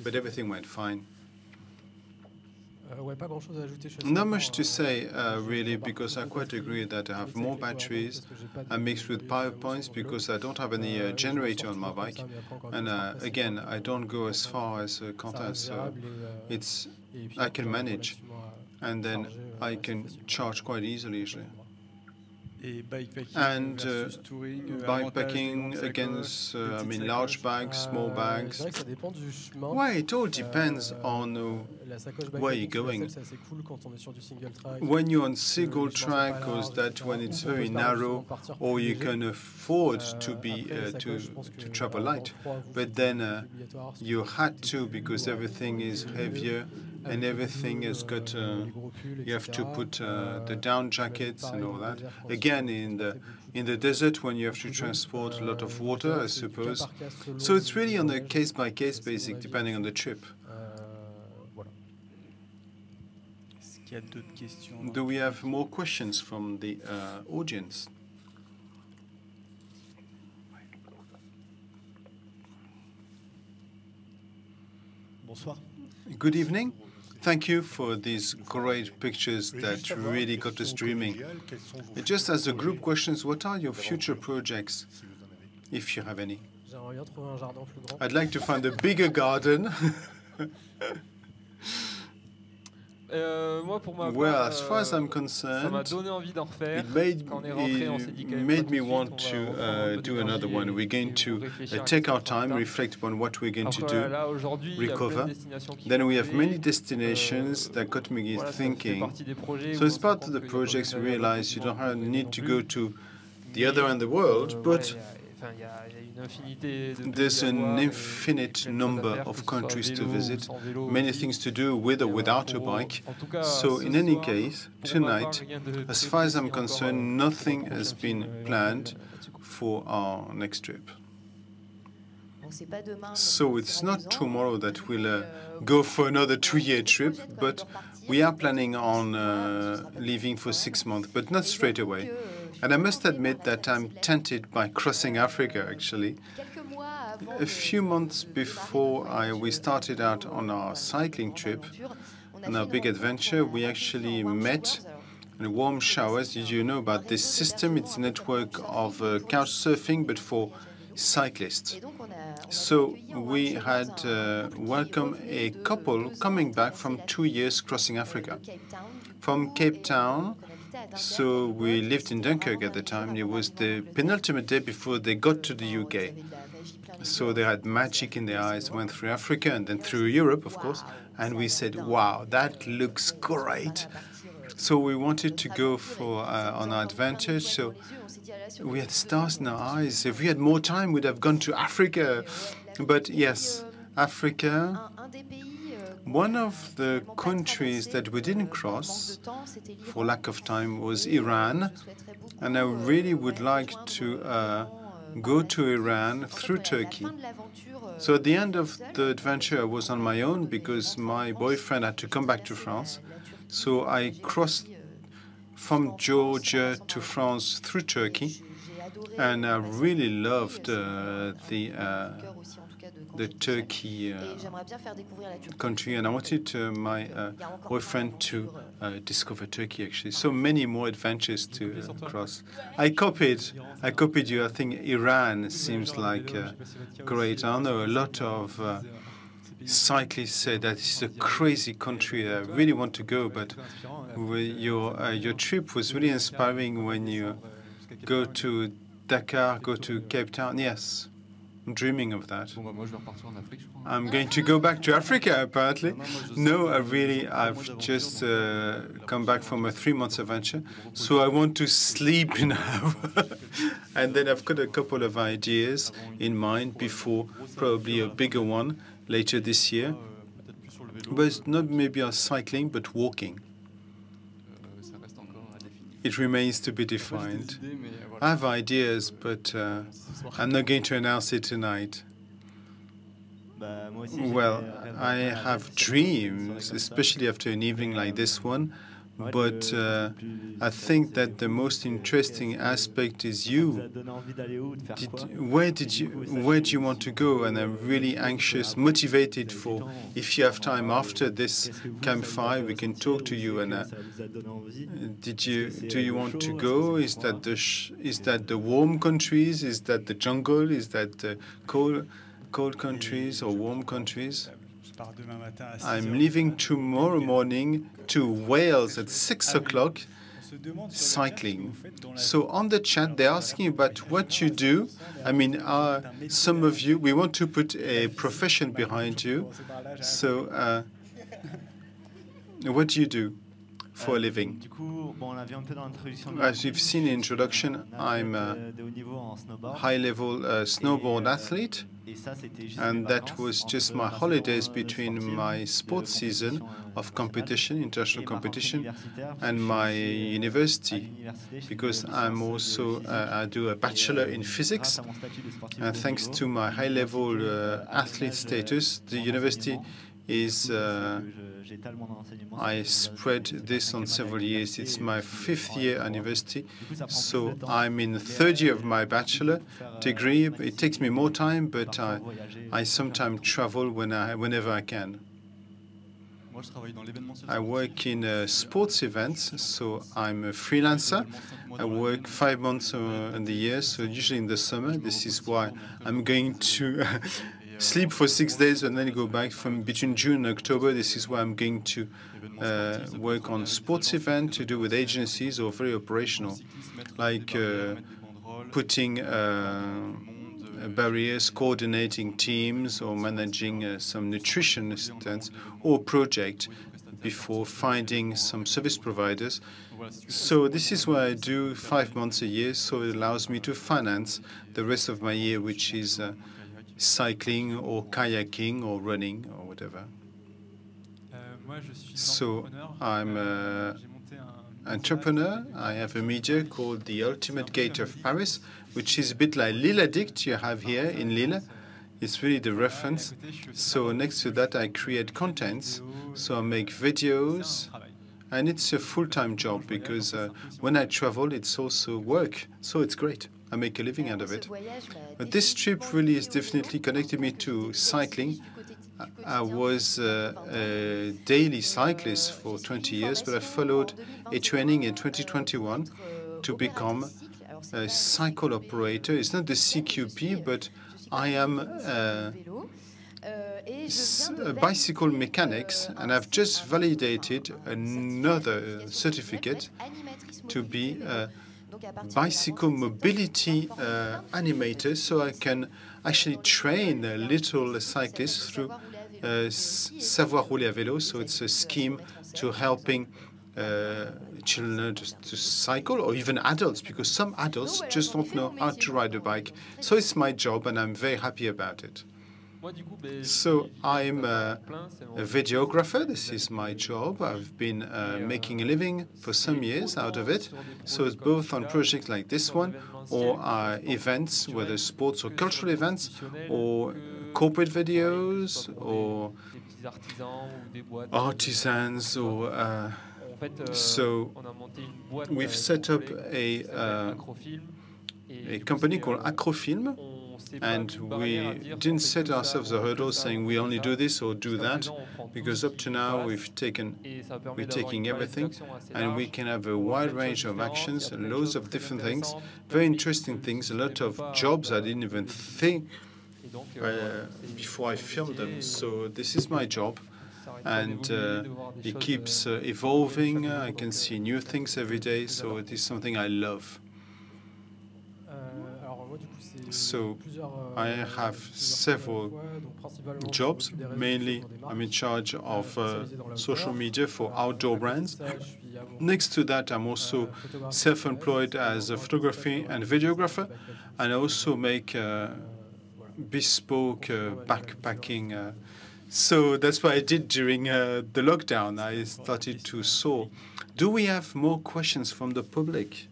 but everything went fine. Not much to say, really, because I quite agree that I have more batteries. I mixed with power points because I don't have any generator on my bike. And again, I don't go as far as Quentin, so I can manage. And then I can charge quite easily, usually. And bikepacking against, large bags, small bags. Well, it all depends on where you're going. When you're on single track, or that when it's very narrow, or you can afford to be to travel light, but then you had to because everything is heavier. And everything has got, you have to put the down jackets and all that. Again, in the desert, when you have to transport a lot of water, I suppose. So it's really on a case-by-case basis, depending on the trip. Do we have more questions from the audience? Bonsoir. Good evening. Thank you for these great pictures that really got us dreaming. Just as a group questions, what are your future projects, if you have any? I'd like to find a bigger garden. Well, as far as I'm concerned, it made me want to do another one. We're going to take our time, reflect upon what we're going to do, recover. Then we have many destinations that got me thinking. So as part of the projects, we realize you don't need to go to the other end of the world, but there's an infinite number of countries to visit, many things to do with or without a bike. So in any case, tonight, as far as I'm concerned, nothing has been planned for our next trip. So it's not tomorrow that we'll go for another 2-year trip, but we are planning on leaving for 6 months, but not straight away. And I must admit that I'm tempted by crossing Africa, actually. A few months before we started out on our cycling trip, on our big adventure, we actually met in warm showers. Did you know about this system? It's a network of couch surfing, but for cyclists. So we had welcomed a couple coming back from 2 years crossing Africa. From Cape Town, so we lived in Dunkirk at the time. It was the penultimate day before they got to the UK. So they had magic in their eyes, went through Africa and then through Europe, of course. And we said, wow, that looks great. So we wanted to go for on our adventure. So we had stars in our eyes. If we had more time, we'd have gone to Africa. But yes, Africa, one of the countries that we didn't cross for lack of time was Iran. And I really would like to go to Iran through Turkey. So at the end of the adventure, I was on my own because my boyfriend had to come back to France. So I crossed from Georgia to France through Turkey, and I really loved the Turkey country, and I wanted my boyfriend to discover Turkey, actually. So many more adventures to cross. I copied you. I think Iran seems like great. I know a lot of cyclists say that it's a crazy country. I really want to go, but your trip was really inspiring when you go to Dakar, go to Cape Town. Yes. I'm dreaming of that. I'm going to go back to Africa, apparently. No, I've just come back from a 3-month adventure, so I want to sleep now. And then I've got a couple of ideas in mind before probably a bigger one later this year. But it's not maybe on cycling, but walking. It remains to be defined. I have ideas, but I'm not going to announce it tonight. Well, I have dreams, especially after an evening like this one, but I think that the most interesting aspect is you. Where do you want to go? And I'm really anxious, motivated for, if you have time after this campfire, we can talk to you. And do you want to go? Is that the warm countries? Is that the jungle? Is that the cold countries or warm countries? I'm leaving tomorrow morning to Wales at 6 o'clock, cycling. So on the chat, they're asking about what you do. I mean, some of you, we want to put a profession behind you. So what do you do for a living? As you've seen in the introduction, I'm a high-level snowboard athlete. And that was just my holidays between my sports season of competition, international competition, and my university, because I'm also, I do a bachelor in physics, and thanks to my high-level athlete status, the university is, I spread this on several years. It's my 5th year at university, so I'm in the 3rd year of my bachelor degree. It takes me more time, but I sometimes travel whenever I can. I work in sports events, so I'm a freelancer. I work 5 months in the year, so usually in the summer. This is why I'm going to sleep for 6 days and then go back from between June and October. This is why I'm going to work on sports events to do with agencies or very operational, like putting barriers, coordinating teams, or managing some nutrition assistance or project before finding some service providers. So this is what I do 5 months a year, so it allows me to finance the rest of my year, which is cycling or kayaking or running or whatever. So I'm an entrepreneur. I have a media called The Ultimate Gate of Paris, which is a bit like Lille Addict you have here in Lille. It's really the reference. So next to that, I create contents. So I make videos, and it's a full-time job because when I travel, it's also work. So it's great. I make a living out of it. But this trip really has definitely connected me to cycling. I was a daily cyclist for 20 years, but I followed a training in 2021 to become a cycle operator. It's not the CQP, but I am a bicycle mechanics, and I've just validated another certificate to be bicycle mobility animator, so I can actually train little cyclists through Savoir rouler à vélo. So it's a scheme to helping children to cycle, or even adults, because some adults just don't know how to ride a bike. So it's my job, and I'm very happy about it. So I'm a videographer. This is my job. I've been making a living for some years out of it. So it's both on projects like this one, or events, whether sports or cultural events, or corporate videos, or artisans, or so we've set up a company called Acrofilm, and we didn't set ourselves a hurdle saying we only do this or do that, because up to now we're taking everything, and we can have a wide range of actions and loads of different things, very interesting things, a lot of jobs I didn't even think before I filmed them. So this is my job, and it keeps evolving. I can see new things every day, so it is something I love. So I have several jobs. Mainly, I'm in charge of social media for outdoor brands. Next to that, I'm also self-employed as a photography and videographer, and I also make bespoke backpacking. So that's what I did during the lockdown. I started to soar. Do we have more questions from the public?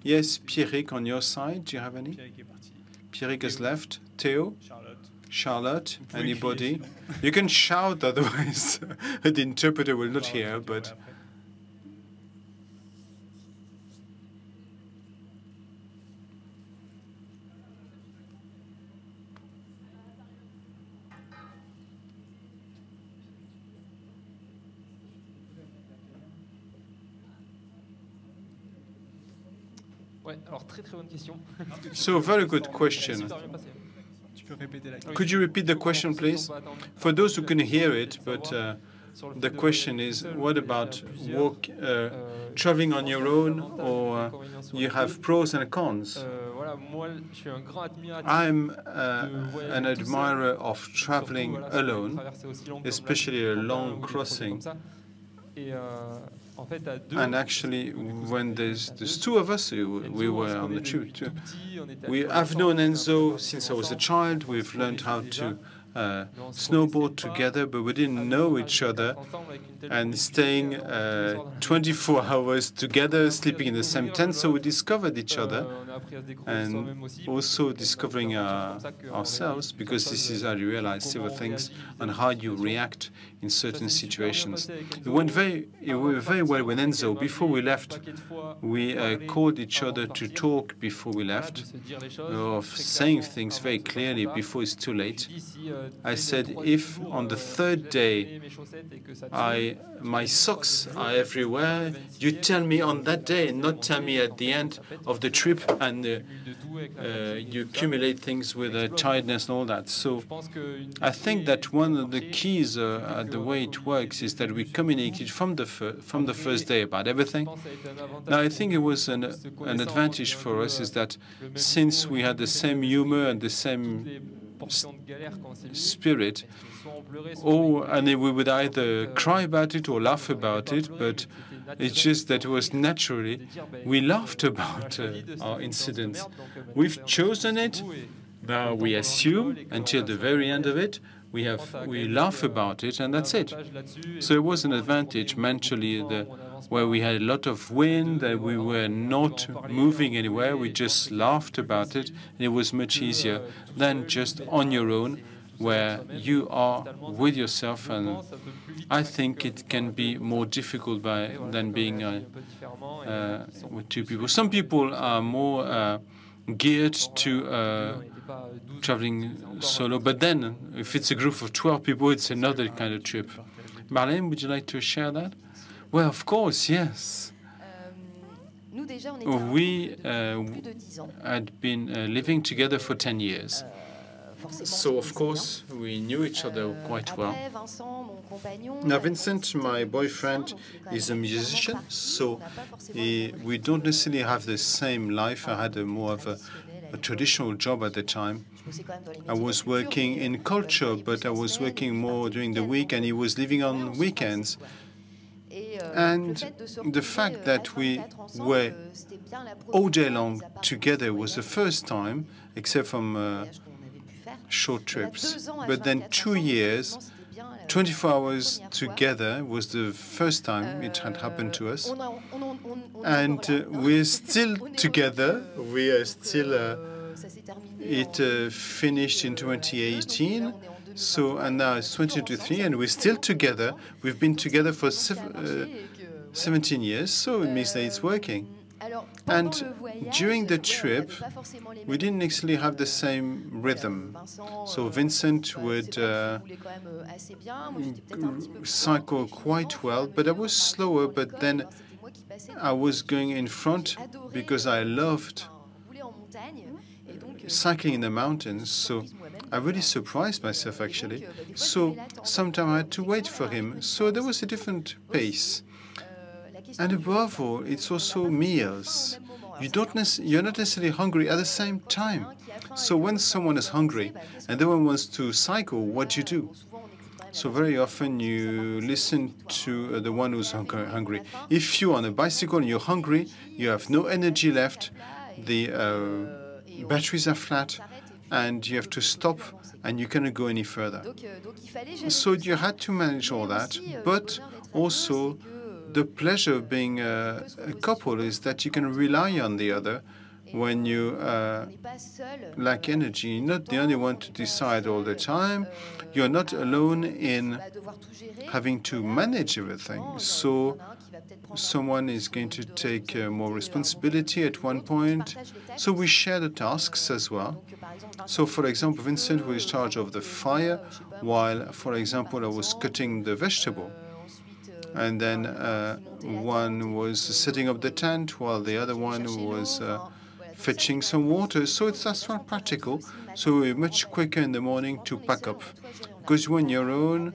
Yes, Pierrick, on your side, do you have any? Pierrick has left. Theo? Charlotte? Anybody? You can shout, otherwise the interpreter will not hear, but... Ouais, alors très bonne question. So, very good question. Could you repeat the question, please? For those who can hear it, but the question is, what about traveling on your own, or you have pros and cons? I'm an admirer of traveling alone, especially a long crossing. And actually, when there's two of us, we were on the trip too. I've known Enzo since I was a child. We've learned how to snowboard together, but we didn't know each other. And staying 24 hours together, sleeping in the same tent, so we discovered each other, and also discovering ourselves, because this is how you realize several things and how you react in certain situations. It went very well with Enzo. Before we left, we called each other to talk before we left, of saying things very clearly before it's too late. I said, if on the third day my socks are everywhere, you tell me on that day, and not tell me at the end of the trip, and you accumulate things with tiredness and all that. So I think that one of the keys the way it works is that we communicated from the first day about everything. Now, I think it was an advantage for us is that since we had the same humor and the same spirit, and we would either cry about it or laugh about it, but it's just that it was naturally, we laughed about our incidents. We've chosen it, now we assume until the very end of it, we laugh about it, and that's it. So it was an advantage mentally, where we had a lot of wind, and we were not moving anywhere, we just laughed about it, and it was much easier than just on your own, where you are with yourself, and I think it can be more difficult than being with two people. Some people are more geared to traveling solo, but then if it's a group of 12 people, it's another kind of trip. Marlène, would you like to share that? Well, of course, yes. We had been living together for 10 years. So, of course, we knew each other quite well. Now, Vincent, my boyfriend, is a musician, so we don't necessarily have the same life. I had more of a traditional job at the time. I was working in culture, but I was working more during the week, and he was living on weekends. And the fact that we were all day long together was the first time, except from short trips. But then 2 years, 24 hours together was the first time it had happened to us. And we're still together. We are still... it finished in 2018. So, and now it's 2023, and we're still together. We've been together for 17 years, so it means that it's working. And during the trip, we didn't actually have the same rhythm. So Vincent would cycle quite well, but I was slower, but then I was going in front because I loved cycling in the mountains, so I really surprised myself, actually. So sometimes I had to wait for him. So there was a different pace. And above all, it's also meals. You're not necessarily hungry at the same time. So when someone is hungry and the one wants to cycle, what do you do? So very often you listen to the one who's hungry. If you're on a bicycle and you're hungry, you have no energy left, the batteries are flat, and you have to stop, and you cannot go any further. So you had to manage all that, but also the pleasure of being a couple is that you can rely on the other when you lack energy. You're not the only one to decide all the time. You're not alone in having to manage everything. So someone is going to take more responsibility at one point. So we share the tasks as well. So, for example, Vincent was in charge of the fire, while, for example, I was cutting the vegetable. And then one was setting up the tent, while the other one was fetching some water. So that's not practical. So we're much quicker in the morning to pack up. Because when you're alone,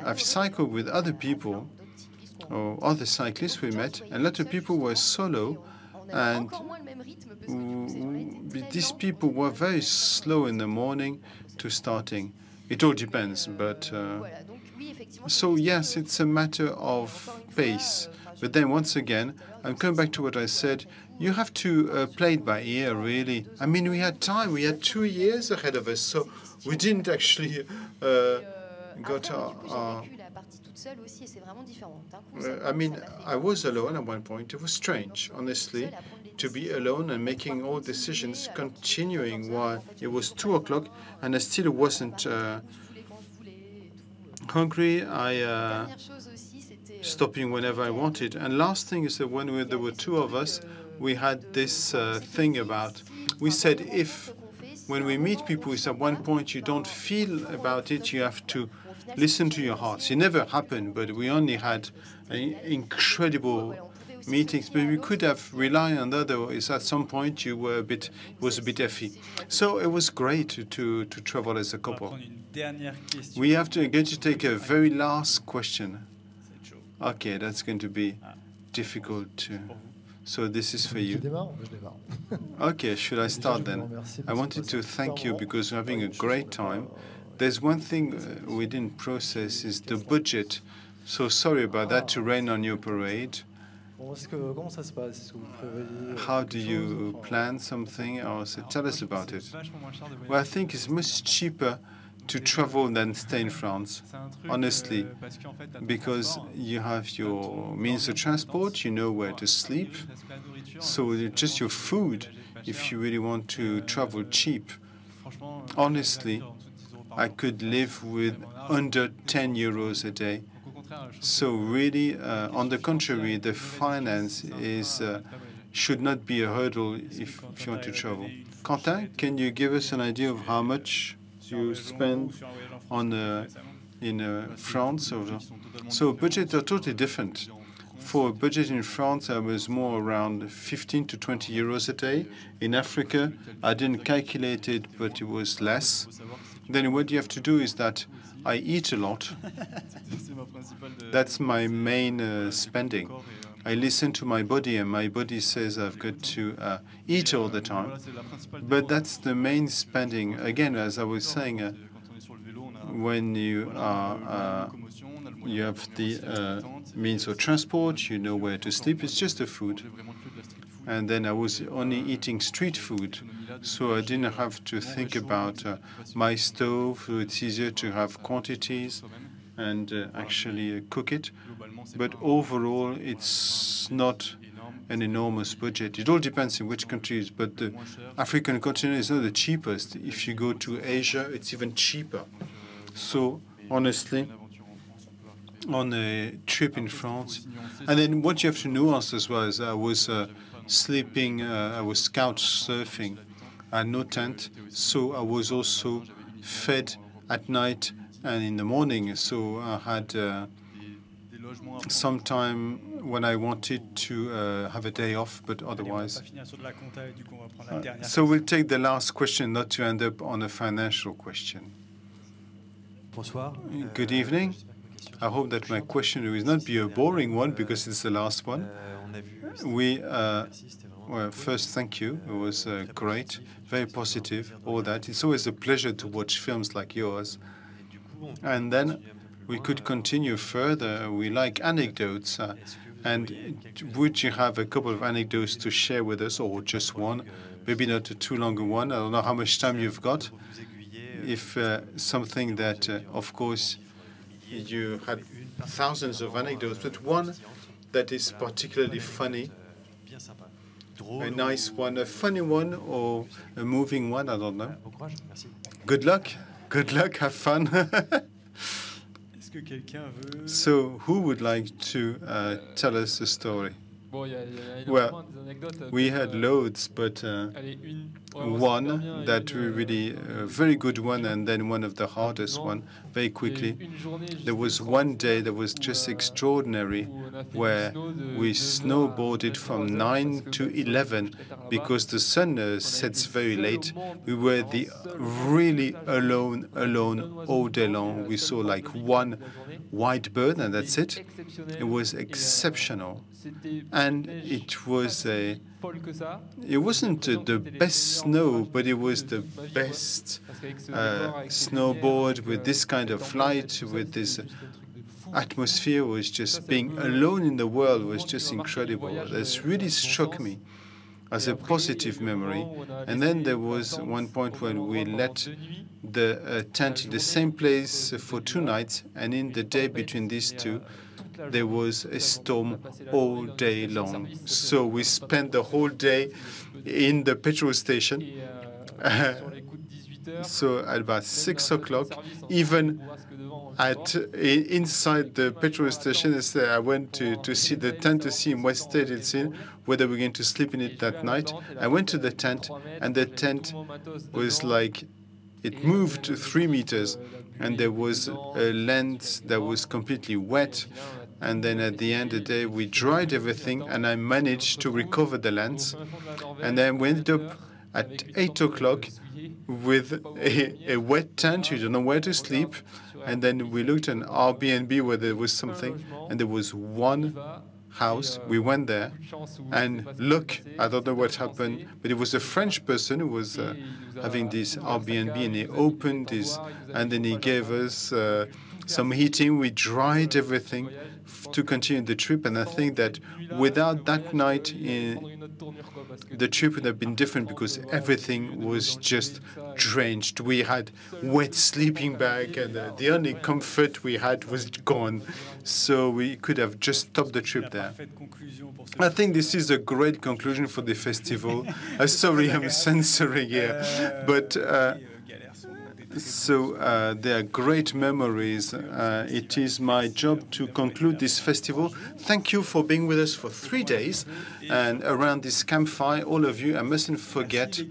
I've cycled with other people, or other cyclists we met, and a lot of people were solo, and these people were very slow in the morning to starting. It all depends, but so yes, it's a matter of pace. But then once again, I'm coming back to what I said. You have to play it by ear, really. I mean, we had time. We had 2 years ahead of us, so we didn't actually got our I mean, I was alone at one point. It was strange, honestly, to be alone and making all decisions, continuing while it was 2 o'clock, and I still wasn't hungry. I stopping whenever I wanted. And last thing is that when there were 2 of us, we had this thing about, we said if when we meet people, if at one point you don't feel about it, you have to listen to your hearts. It never happened, but we only had incredible meetings. But we could have relied on the other. Is at some point you were it was a bit iffy. So it was great to travel as a couple. We have to going to take a very last question. Okay, that's going to be difficult to. So this is for you. Okay, should I start then? I wanted to thank you because we're having a great time. There's one thing we didn't process is the budget. So sorry about that to rain on your parade. How do you plan something? Or tell us about it. Well, I think it's much cheaper to travel than stay in France, honestly, because you have your means of transport, you know where to sleep, so just your food, if you really want to travel cheap. Honestly, I could live with under 10 euros a day. So really, on the contrary, the finance should not be a hurdle if you want to travel. Quentin, can you give us an idea of how much you spend on in France? So budgets are totally different. For a budget in France, I was more around 15 to 20 euros a day. In Africa, I didn't calculate it, but it was less. Then what you have to do is that I eat a lot. That's my main spending. I listen to my body, and my body says I've got to eat all the time. But that's the main spending. Again, as I was saying, when you are you have the means of transport, you know where to sleep, it's just the food. And then I was only eating street food, so I didn't have to think about my stove, so it's easier to have quantities and actually cook it. But overall, it's not an enormous budget. It all depends in which countries, but the African continent is not the cheapest. If you go to Asia, it's even cheaper. So honestly, on a trip in France, and then what you have to nuance as well is I was sleeping, I was couch surfing. I had no tent, so I was also fed at night and in the morning. So I had some time when I wanted to have a day off, but otherwise. So we'll take the last question, not to end up on a financial question. Good evening. I hope that my question will not be a boring one because it's the last one. Well, first, thank you. It was great, very positive, all that. It's always a pleasure to watch films like yours. And then we could continue further. We like anecdotes. And would you have a couple of anecdotes to share with us, or just one? Maybe not a too long a one. I don't know how much time you've got. If something that, of course, you had thousands of anecdotes, but one that is particularly funny, a nice one, a funny one, or a moving one, I don't know. Good luck. Good luck. Have fun. So, who would like to tell us a story? Well, we had loads, but one that really very good one, and then one of the hardest one, very quickly. There was one day that was just extraordinary, where we snowboarded from 9 to 11 because the sun sets very late. We were really alone all day long. We saw like one white bird, and that's it. It was exceptional. And it was it wasn't the best snow, but it was the best snowboard with this kind of light, with this atmosphere. Was just being alone in the world was just incredible. That's really struck me as a positive memory. And then there was one point when we let the tent in the same place for 2 nights, and in the day between these two, there was a storm all day long. So we spent the whole day in the petrol station. So at about 6 o'clock, even inside the petrol station, I went to see the tent to see in what state it's in, whether we're going to sleep in it that night. I went to the tent, and the tent was like, it moved 3 meters, and there was a land that was completely wet. And then at the end of the day, we dried everything, and I managed to recover the lens. And then we ended up at 8 o'clock with a wet tent. You don't know where to sleep. And then we looked at an Airbnb where there was something, and there was one house. We went there, and look, I don't know what happened, but it was a French person who was having this Airbnb, and he opened this, and then he gave us some heating. We dried everything to continue the trip, and I think that without that night, the trip would have been different because everything was just drenched. We had wet sleeping bag, and the only comfort we had was gone. So we could have just stopped the trip there. I think this is a great conclusion for the festival. Sorry, I'm censoring here, but so they are great memories. It is my job to conclude this festival. Thank you for being with us for 3 days, and around this campfire, all of you, I mustn't forget,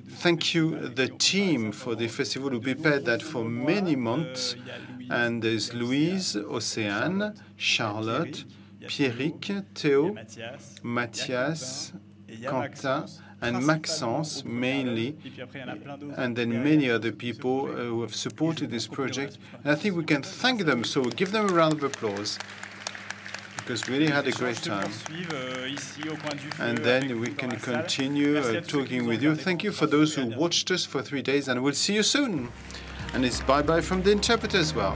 thank you, the team for the festival who prepared that for many months. And there's Louise, Océane, Charlotte, Pierrick, il y a Théo, Mathias, Matthias, et il y a Quentin, and principalement Maxence au premier mainly, et puis après, il y en a plein d'autres and then derrière many qui other se people projet. who have supported this Ils ont beaucoup de project. relations. And I think we can thank them, so give them a round of applause, because we really had a Les great échanges se time. poursuivent, ici, au coin du feu, And avec then vous we dans can la salle. continue Merci à tous ceux qui talking nous ont with you. regardés Thank you pendant for those et à who bientôt. watched us for 3 days, and we'll see you soon. And it's bye-bye from the interpreter as well.